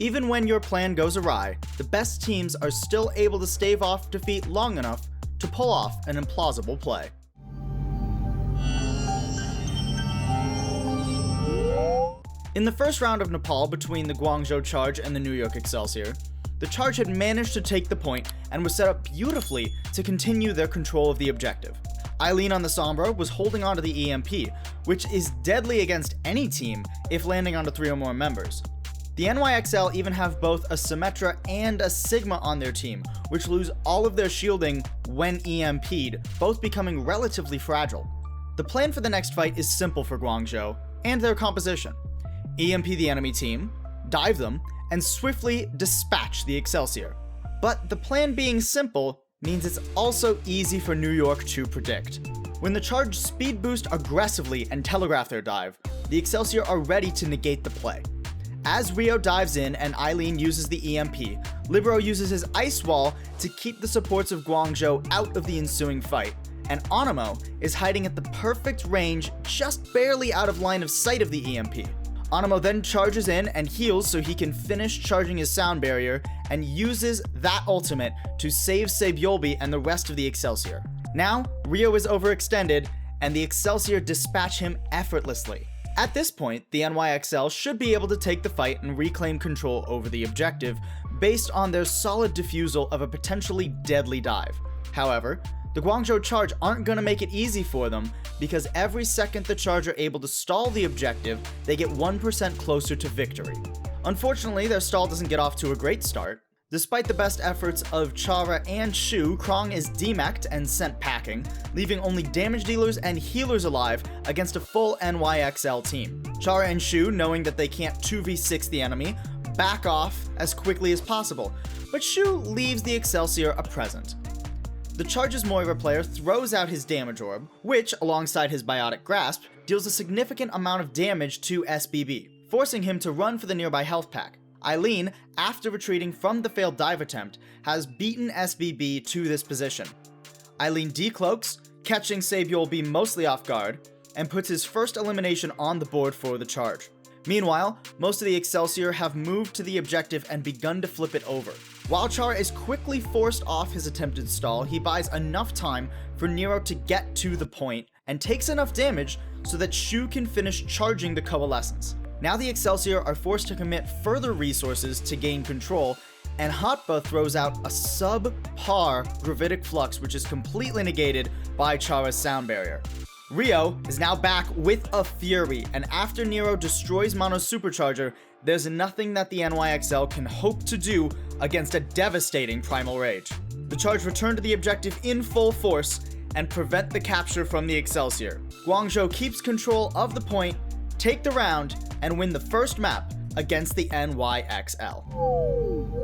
Even when your plan goes awry, the best teams are still able to stave off defeat long enough to pull off an implausible play. In the first round of Nepal between the Guangzhou Charge and the New York Excelsior, the Charge had managed to take the point and was set up beautifully to continue their control of the objective. Eileen on the Sombra was holding onto the EMP, which is deadly against any team if landing onto 3 or more members. The NYXL even have both a Symmetra and a Sigma on their team, which lose all of their shielding when EMP'd, both becoming relatively fragile. The plan for the next fight is simple for Guangzhou and their composition. EMP the enemy team, dive them, and swiftly dispatch the Excelsior. But the plan being simple means it's also easy for New York to predict. When the Charge speed boost aggressively and telegraph their dive, the Excelsior are ready to negate the play. As Rio dives in and Eileen uses the EMP, Libero uses his Ice Wall to keep the supports of Guangzhou out of the ensuing fight, and Onimo is hiding at the perfect range, just barely out of line of sight of the EMP. Onimo then charges in and heals so he can finish charging his sound barrier and uses that ultimate to save Saebyeolbe and the rest of the Excelsior. Now, Rio is overextended and the Excelsior dispatch him effortlessly. At this point, the NYXL should be able to take the fight and reclaim control over the objective based on their solid defusal of a potentially deadly dive. However, the Guangzhou Charge aren't going to make it easy for them because every second the Charge are able to stall the objective, they get 1% closer to victory. Unfortunately, their stall doesn't get off to a great start. Despite the best efforts of Chara and Shu, Krong is demeched and sent packing, leaving only damage dealers and healers alive against a full NYXL team. Chara and Shu, knowing that they can't 2v6 the enemy, back off as quickly as possible, but Shu leaves the Excelsior a present. The Charge's Moira player throws out his damage orb, which, alongside his biotic grasp, deals a significant amount of damage to SBB, forcing him to run for the nearby health pack. Eileen, after retreating from the failed dive attempt, has beaten SBB to this position. Eileen decloaks, catching Saebyeolbe mostly off guard, and puts his first elimination on the board for the Charge. Meanwhile, most of the Excelsior have moved to the objective and begun to flip it over. While Char is quickly forced off his attempted stall, he buys enough time for Nero to get to the point and takes enough damage so that Shu can finish charging the Coalescence. Now the Excelsior are forced to commit further resources to gain control, and Hotba throws out a sub-par Gravitic Flux, which is completely negated by Chara's sound barrier. Rio is now back with a Fury, and after Nero destroys Mono's Supercharger, there's nothing that the NYXL can hope to do against a devastating Primal Rage. The Charge return to the objective in full force and prevent the capture from the Excelsior. Guangzhou keeps control of the point, take the round, and win the first map against the NYXL.